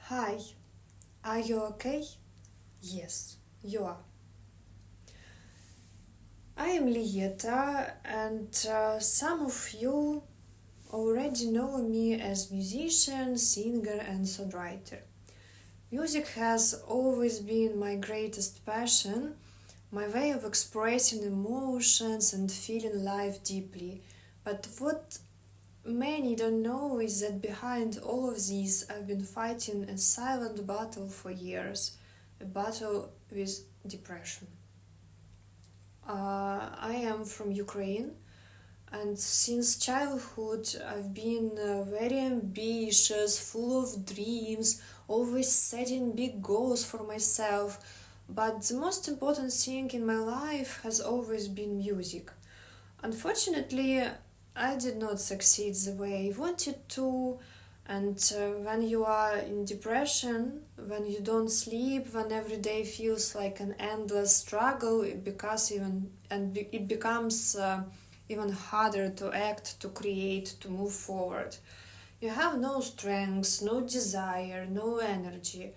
Hi, are you okay? Yes, you are. I am Lieta, and some of you already know me as musician, singer, and songwriter. Music has always been my greatest passion, my way of expressing emotions and feeling life deeply. But what many don't know is that behind all of this, I've been fighting a silent battle for years, a battle with depression. I am from Ukraine, and since childhood, I've been very ambitious, full of dreams, always setting big goals for myself. But the most important thing in my life has always been music. Unfortunately, I did not succeed the way I wanted to, and when you are in depression, when you don't sleep, when every day feels like an endless struggle, it becomes even harder to act, to create, to move forward. You have no strength, no desire, no energy.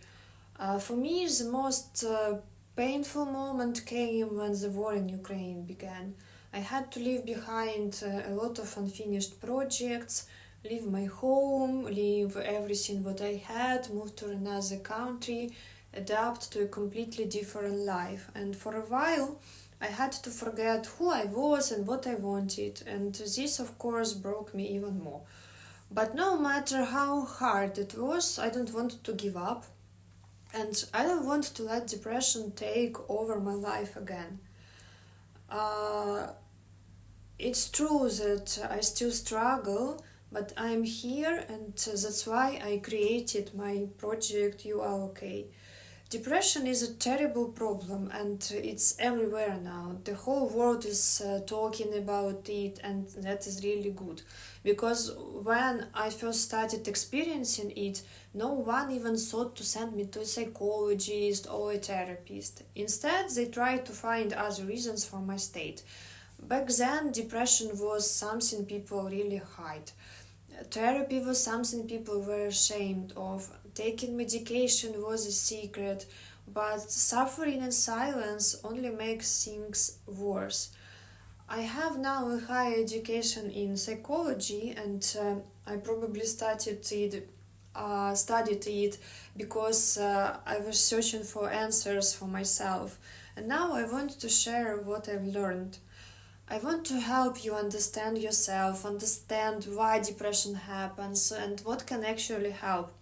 For me, the most painful moment came when the war in Ukraine began. I had to leave behind a lot of unfinished projects, leave my home, leave everything what I had, move to another country, adapt to a completely different life. And for a while, I had to forget who I was and what I wanted, and this, of course, broke me even more. But no matter how hard it was, I don't want to give up, and I don't want to let depression take over my life again. Uh, it's true that I still struggle, but I'm here, and that's why I created my project You Are Okay. Depression is a terrible problem, and it's everywhere now. The whole world is talking about it, and that is really good. Because when I first started experiencing it, no one even thought to send me to a psychologist or a therapist. Instead, they tried to find other reasons for my state. Back then, depression was something people really hide. Therapy was something people were ashamed of. Taking medication was a secret, but suffering in silence only makes things worse. I have now a higher education in psychology, and I probably studied it because I was searching for answers for myself. And now I want to share what I've learned. I want to help you understand yourself, understand why depression happens, and what can actually help.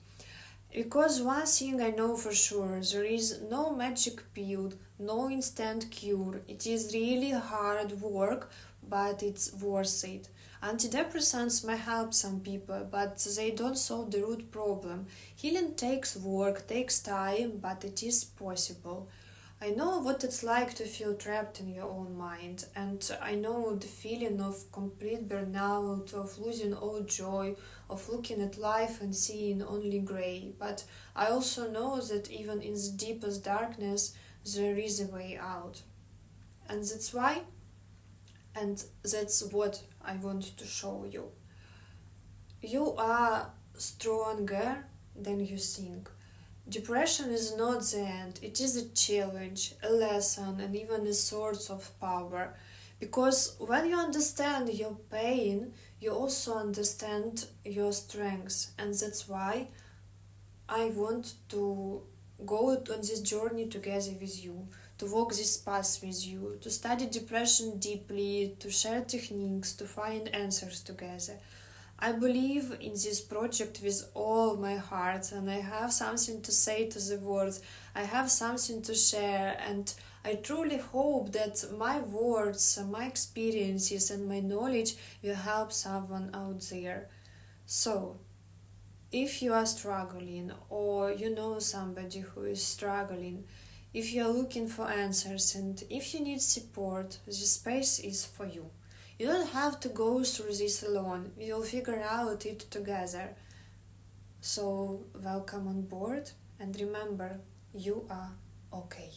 Because one thing I know for sure, there is no magic pill, no instant cure. It is really hard work, but it's worth it. Antidepressants may help some people, but they don't solve the root problem. Healing takes work, takes time, but it is possible. I know what it's like to feel trapped in your own mind, and I know the feeling of complete burnout, of losing all joy, of looking at life and seeing only gray. But I also know that even in the deepest darkness, there is a way out. And that's why, and that's what I want to show you. You are stronger than you think. Depression is not the end, it is a challenge, a lesson, and even a source of power. Because when you understand your pain, you also understand your strengths, and that's why I want to go on this journey together with you, to walk this path with you, to study depression deeply, to share techniques, to find answers together. I believe in this project with all my heart, and I have something to say to the world. I have something to share, and I truly hope that my words, my experiences, and my knowledge will help someone out there. So, if you are struggling, or you know somebody who is struggling, if you are looking for answers, and if you need support, this space is for you. You don't have to go through this alone. We will figure out it together. So, welcome on board, and remember, you are okay.